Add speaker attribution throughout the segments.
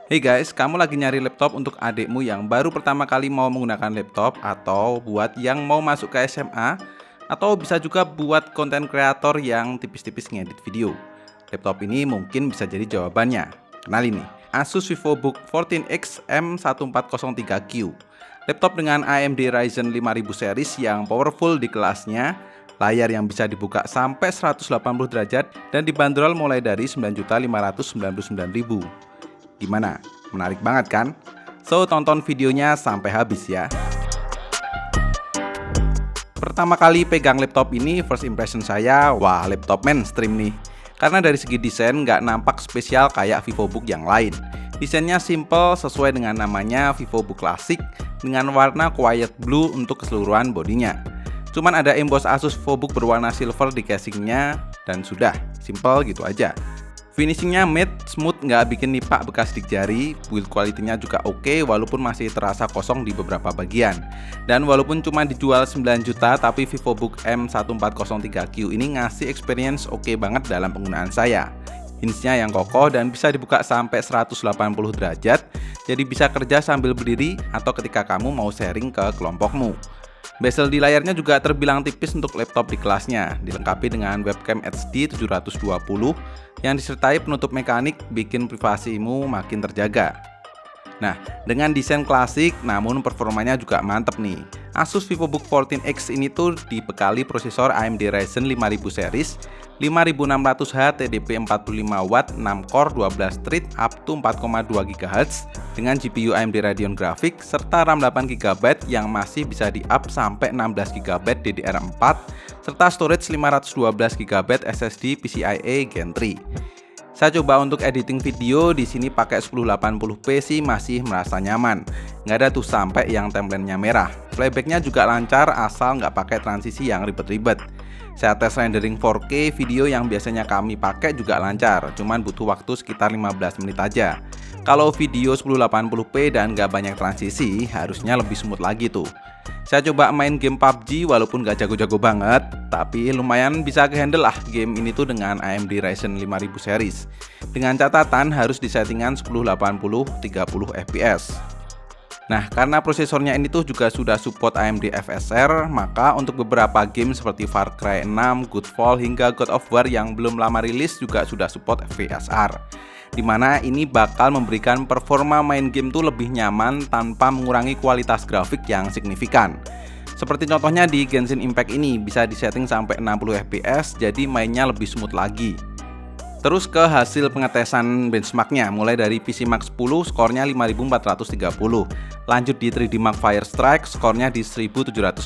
Speaker 1: Hey guys, kamu lagi nyari laptop untuk adikmu yang baru pertama kali mau menggunakan laptop, atau buat yang mau masuk ke SMA, atau bisa juga buat konten kreator yang tipis-tipis ngedit video. Laptop ini mungkin bisa jadi jawabannya. Kenalin nih, Asus VivoBook 14X M1403Q. Laptop dengan AMD Ryzen 5000 series yang powerful di kelasnya, layar yang bisa dibuka sampai 180 derajat, dan dibanderol mulai dari 9.599.000. Gimana? Menarik banget kan? So, tonton videonya sampai habis ya. Pertama kali pegang laptop ini, first impression saya, wah laptop mainstream nih. Karena dari segi desain nggak nampak spesial kayak VivoBook yang lain. Desainnya simple sesuai dengan namanya VivoBook Classic dengan warna quiet blue untuk keseluruhan bodinya. Cuman ada emboss Asus VivoBook berwarna silver di casingnya dan sudah, simple gitu aja. Finishingnya matte, smooth, nggak bikin nipak bekas dik jari. Build quality-nya juga oke, walaupun masih terasa kosong di beberapa bagian. Dan walaupun cuma dijual 9 juta, tapi VivoBook M1403Q ini ngasih experience oke banget dalam penggunaan saya. Hinge-nya yang kokoh dan bisa dibuka sampai 180 derajat, jadi bisa kerja sambil berdiri atau ketika kamu mau sharing ke kelompokmu. Bezel di layarnya juga terbilang tipis untuk laptop di kelasnya, dilengkapi dengan webcam HD 720 yang disertai penutup mekanik bikin privasimu makin terjaga. Nah, dengan desain klasik namun performanya juga mantep nih. Asus VivoBook 14X ini tuh dibekali prosesor AMD Ryzen 5000 series 5600H TDP 45W 6 core 12 thread up to 4,2 GHz dengan GPU AMD Radeon Graphics serta RAM 8GB yang masih bisa di-up sampai 16GB DDR4 serta storage 512GB SSD PCIe Gen 3. Saya coba untuk editing video di sini pakai 1080p sih masih merasa nyaman. Nggak ada tuh sampai yang timelinenya merah. Playbacknya juga lancar asal nggak pakai transisi yang ribet-ribet. Saya tes rendering 4K video yang biasanya kami pakai juga lancar, cuman butuh waktu sekitar 15 menit aja. Kalau video 1080p dan nggak banyak transisi, harusnya lebih smooth lagi tuh. Saya coba main game PUBG walaupun gak jago-jago banget, tapi lumayan bisa kehandle lah game ini tuh dengan AMD Ryzen 5000 series. Dengan catatan harus di settingan 1080 30 fps. Nah, karena prosesornya ini tuh juga sudah support AMD FSR, maka untuk beberapa game seperti Far Cry 6, Godfall hingga God of War yang belum lama rilis juga sudah support FSR. Dimana ini bakal memberikan performa main game tuh lebih nyaman tanpa mengurangi kualitas grafik yang signifikan. Seperti contohnya di Genshin Impact ini bisa disetting sampai 60 fps jadi mainnya lebih smooth lagi. Terus ke hasil pengetesan benchmarknya, mulai dari PC Mark 10 skornya 5430, lanjut di 3D Mark Firestrike skornya di 1762.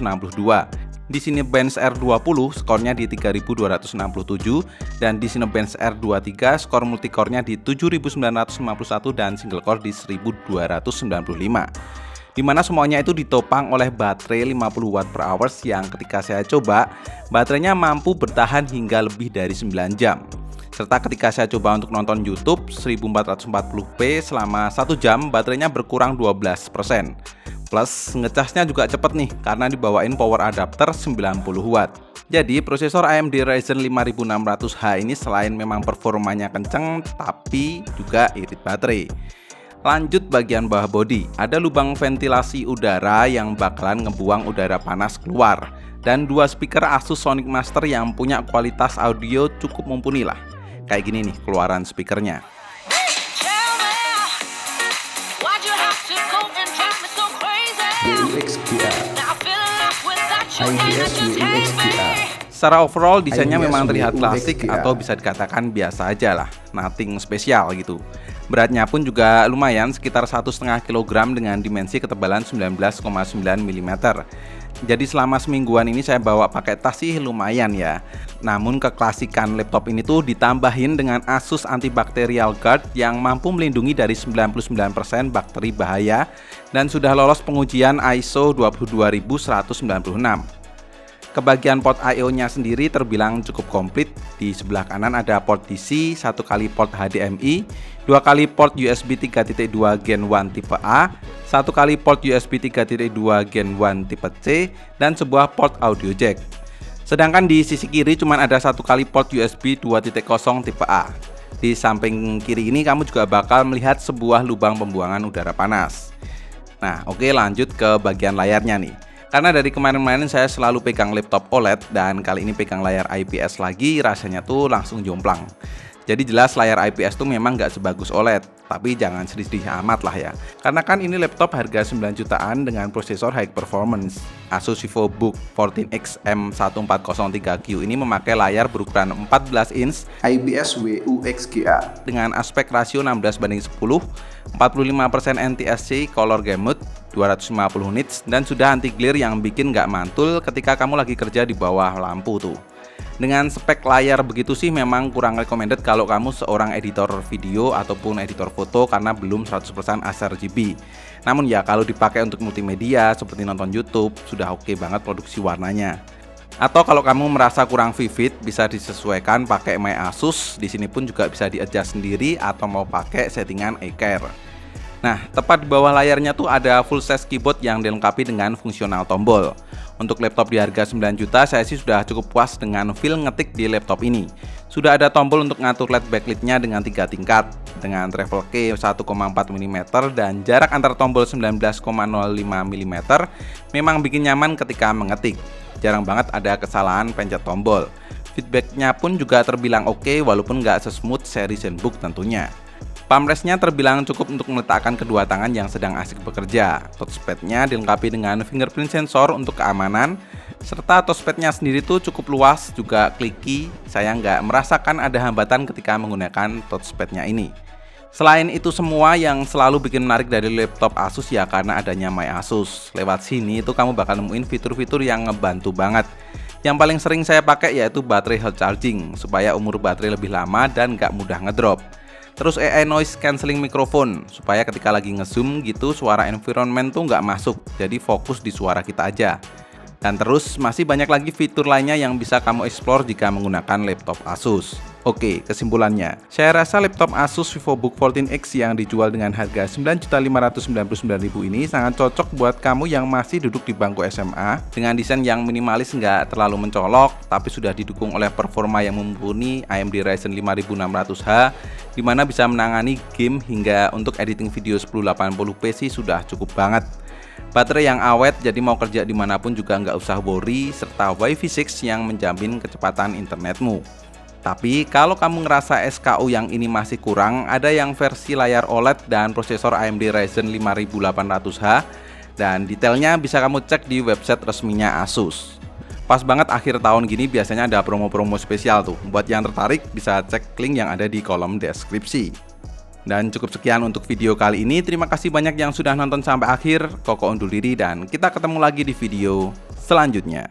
Speaker 1: Di Cinebench R20 skornya di 3267 dan di Cinebench R23 skor multicore-nya di 7951 dan single core di 1295. Dimana semuanya itu ditopang oleh baterai 50Wh yang ketika saya coba, baterainya mampu bertahan hingga lebih dari 9 jam. Serta ketika saya coba untuk nonton YouTube 1440p selama 1 jam, baterainya berkurang 12%. Plus ngecasnya juga cepet nih karena dibawain power adapter 90W. Jadi prosesor AMD Ryzen 5600H ini selain memang performanya kenceng tapi juga irit baterai. Lanjut bagian bawah bodi, ada lubang ventilasi udara yang bakalan ngebuang udara panas keluar. Dan dua speaker Asus Sonic Master yang punya kualitas audio cukup mumpuni lah. Kayak gini nih keluaran speakernya. Secara overall desainnya memang terlihat klasik atau bisa dikatakan biasa aja lah, nothing spesial gitu. Beratnya pun juga lumayan, sekitar 1,5 kg dengan dimensi ketebalan 19,9 mm. Jadi selama semingguan ini saya bawa pakai tas sih lumayan ya. Namun keklasikan laptop ini tuh ditambahin dengan Asus Antibacterial Guard yang mampu melindungi dari 99% bakteri bahaya dan sudah lolos pengujian ISO 22196. Kebagian port I/O-nya sendiri terbilang cukup komplit. Di sebelah kanan ada port DC, 1 kali port HDMI, 2 kali port USB 3.2 Gen 1 tipe A, 1 kali port USB 3.2 Gen 1 tipe C, dan sebuah port audio jack. Sedangkan di sisi kiri cuma ada 1 kali port USB 2.0 tipe A. Di samping kiri ini kamu juga bakal melihat sebuah lubang pembuangan udara panas. Nah, oke, lanjut ke bagian layarnya nih. Karena dari kemarin-kemarin saya selalu pegang laptop OLED dan kali ini pegang layar IPS lagi, rasanya tuh langsung jomplang. Jadi jelas layar IPS tuh memang nggak sebagus OLED, tapi jangan sedih-sedih amat lah ya. Karena kan ini laptop harga 9 jutaan dengan prosesor high performance. Asus VivoBook 14X M1403Q ini memakai layar berukuran 14 inch
Speaker 2: IPS WUXGA
Speaker 1: dengan aspek rasio 16:10, 45% NTSC Color Game Mode, 250 nits, dan sudah anti glare yang bikin nggak mantul ketika kamu lagi kerja di bawah lampu tuh. Dengan spek layar begitu sih memang kurang recommended kalau kamu seorang editor video ataupun editor foto karena belum 100% sRGB. Namun ya kalau dipakai untuk multimedia seperti nonton YouTube sudah oke banget produksi warnanya. Atau kalau kamu merasa kurang vivid bisa disesuaikan pakai My Asus. Di sini pun juga bisa di-adjust sendiri atau mau pakai settingan eCare. Nah, tepat di bawah layarnya tuh ada full size keyboard yang dilengkapi dengan fungsional tombol. Untuk laptop di harga 9 juta, saya sih sudah cukup puas dengan feel ngetik di laptop ini. Sudah ada tombol untuk ngatur LED backlit-nya dengan 3 tingkat, dengan travel key 1,4 mm dan jarak antar tombol 19,05 mm, memang bikin nyaman ketika mengetik. Jarang banget ada kesalahan pencet tombol. Feedbacknya pun juga terbilang oke walaupun nggak sesmooth seri ZenBook tentunya. Palm rest-nya terbilang cukup untuk meletakkan kedua tangan yang sedang asik bekerja. Touchpad-nya dilengkapi dengan fingerprint sensor untuk keamanan, serta touchpad-nya sendiri tuh cukup luas, juga clicky. Saya nggak merasakan ada hambatan ketika menggunakan touchpad-nya ini. Selain itu semua, yang selalu bikin menarik dari laptop Asus ya karena adanya My Asus. Lewat sini itu kamu bakal nemuin fitur-fitur yang ngebantu banget. Yang paling sering saya pakai yaitu baterai health charging, supaya umur baterai lebih lama dan nggak mudah ngedrop. Terus AI noise cancelling microphone, supaya ketika lagi ngezoom gitu suara environment tuh nggak masuk, jadi fokus di suara kita aja. Dan terus masih banyak lagi fitur lainnya yang bisa kamu explore jika menggunakan laptop Asus. Oke, kesimpulannya, saya rasa laptop Asus VivoBook 14X yang dijual dengan harga 9.599.000 ini sangat cocok buat kamu yang masih duduk di bangku SMA dengan desain yang minimalis, nggak terlalu mencolok, tapi sudah didukung oleh performa yang mumpuni AMD Ryzen 5600H, dimana bisa menangani game hingga untuk editing video 1080p sih sudah cukup banget. Baterai yang awet, jadi mau kerja dimanapun juga nggak usah worry, serta Wi-Fi 6 yang menjamin kecepatan internetmu. Tapi kalau kamu ngerasa SKU yang ini masih kurang, ada yang versi layar OLED dan prosesor AMD Ryzen 5800H, dan detailnya bisa kamu cek di website resminya Asus. Pas banget akhir tahun gini biasanya ada promo-promo spesial tuh. Buat yang tertarik bisa cek link yang ada di kolom deskripsi. Dan cukup sekian untuk video kali ini. Terima kasih banyak yang sudah nonton sampai akhir. Koko undur diri dan kita ketemu lagi di video selanjutnya.